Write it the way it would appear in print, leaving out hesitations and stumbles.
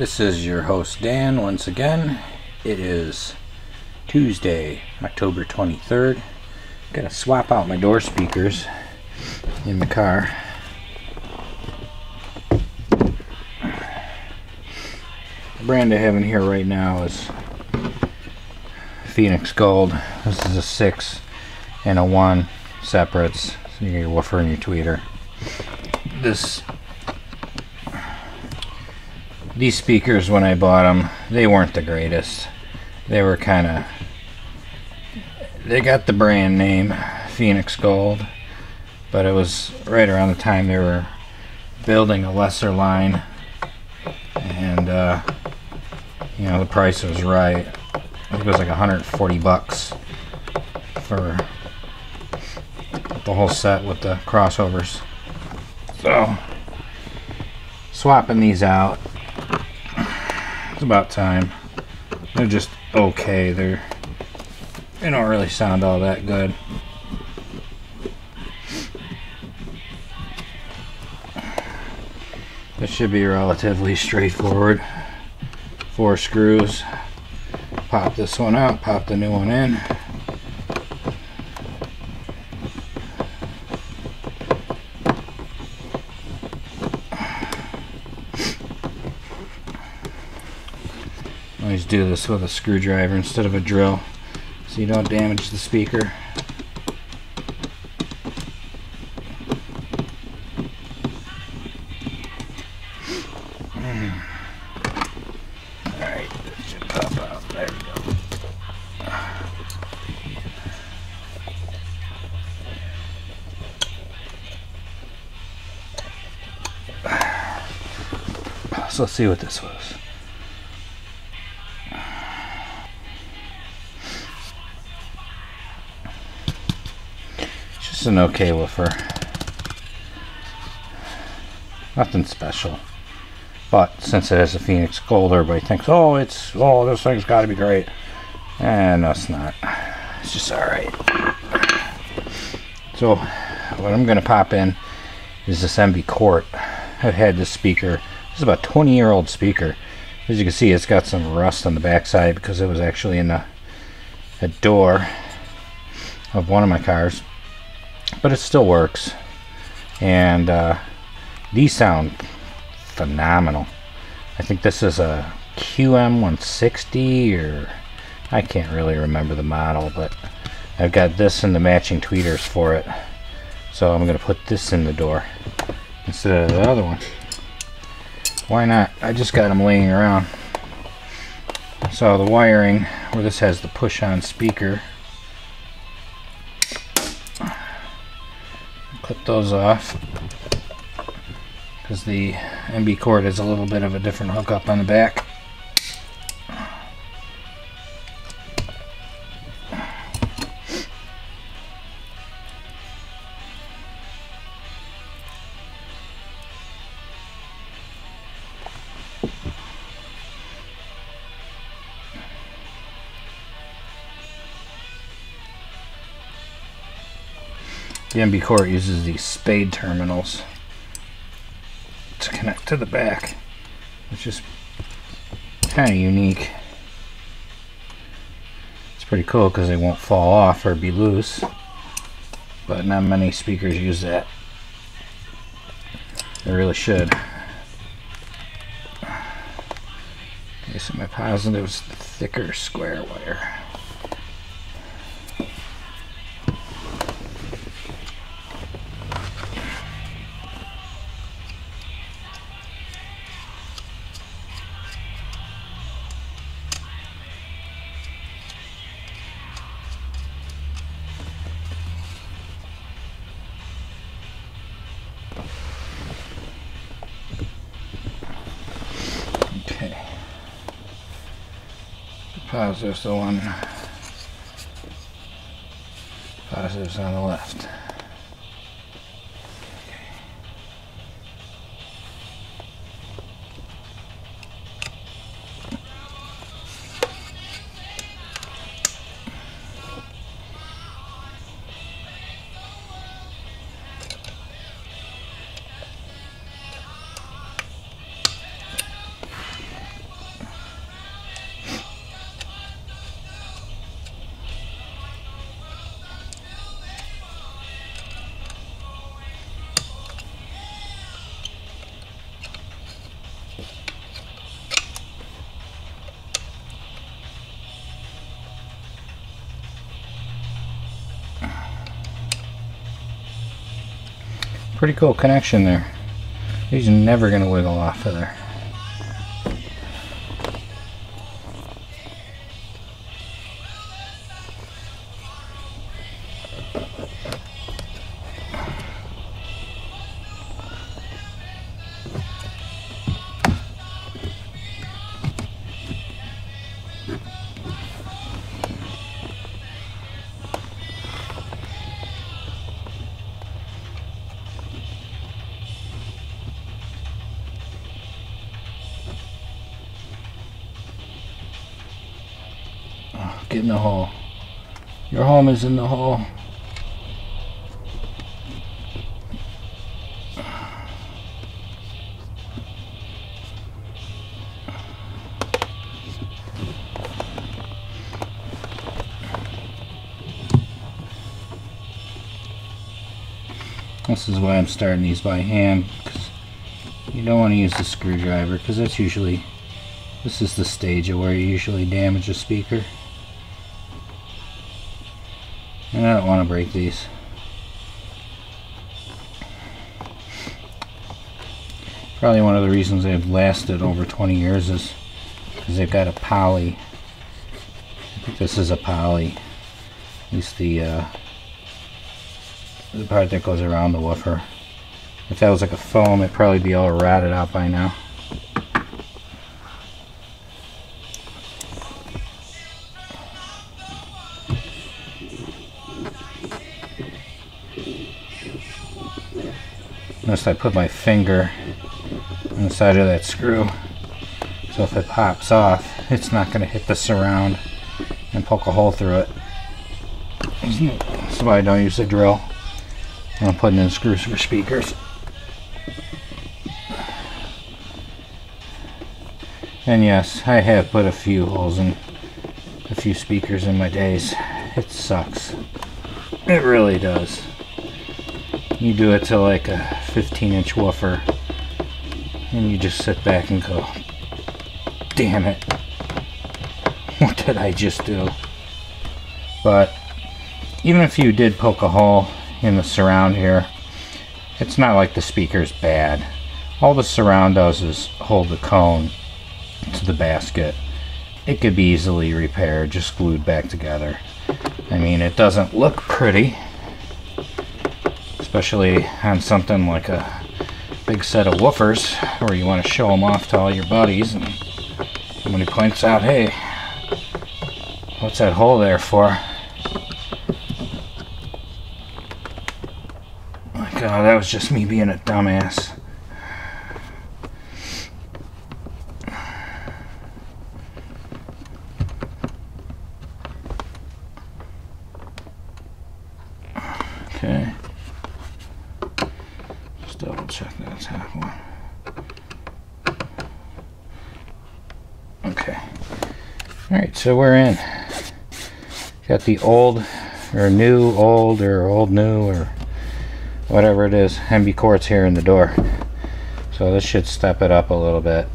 This is your host Dan once again. It is Tuesday, October 23rd. Gotta swap out my door speakers in the car. The brand I have in here right now is Phoenix Gold. This is a 6 and a 1 separates. So you get your woofer and your tweeter. These speakers, when I bought them, they weren't the greatest. They were they got the brand name Phoenix Gold, but it was right around the time they were building a lesser line, and you know, the price was right. I think it was like 140 bucks for the whole set with the crossovers. So swapping these out, it's about time. They're just okay. They don't really sound all that good. This should be relatively straightforward. 4 screws. Pop this one out, pop the new one in. Always do this with a screwdriver instead of a drill so you don't damage the speaker. Alright, that should pop out. There we go. So let's see what this was. It's an okay woofer. Nothing special. But since it has a Phoenix Gold, everybody thinks, oh, this thing's got to be great. And no, it's not. It's just alright. So what I'm going to pop in is this MB Quart. I've had this speaker. This is about a 20-year-old speaker. As you can see, it's got some rust on the backside because it was actually in the door of one of my cars. But it still works, and these sound phenomenal. I think this is a QM160, or I can't really remember the model, but I've got this and the matching tweeters for it, so I'm going to put this in the door instead of the other one. Why not? I just got them laying around. So the wiring, where this has the push-on speaker, clip those off because the MB Quart has a little bit of a different hookup on the back. The MB Quart uses these spade terminals to connect to the back, which is kind of unique. It's pretty cool because they won't fall off or be loose, but not many speakers use that. They really should. Okay, so my positive is the thicker square wire. Positive's the one. Positive's on the left. Pretty cool connection there. These are never going to wiggle off of there. Get in the hole. Your home is in the hole. This is why I'm starting these by hand, because you don't want to use the screwdriver, because that's usually, this is the stage of where you usually damage a speaker. And I don't want to break these. Probably one of the reasons they've lasted over 20 years is because they've got a poly. I think this is a poly. At least the part that goes around the woofer. If that was like a foam, it'd probably be all rotted out by now. Notice I put my finger on the side of that screw, so if it pops off, it's not going to hit the surround and poke a hole through it. That's why I don't use a drill when I'm putting in screws for speakers. And yes, I have put a few holes in a few speakers in my days. It sucks. It really does. You do it to like a 15-inch woofer and you just sit back and go, damn it, what did I just do? But even if you did poke a hole in the surround here, it's not like the speaker's bad. All the surround does is hold the cone to the basket. It could be easily repaired, just glued back together. I mean, it doesn't look pretty, especially on something like a big set of woofers where you want to show them off to all your buddies, and somebody points out, hey, what's that hole there for? Like, oh, that was just me being a dumbass. Okay. Just double check that top one. Okay. Alright, so we're in. Got the old, or new, old, or old new, or whatever it is, MB Quart's here in the door. So this should step it up a little bit.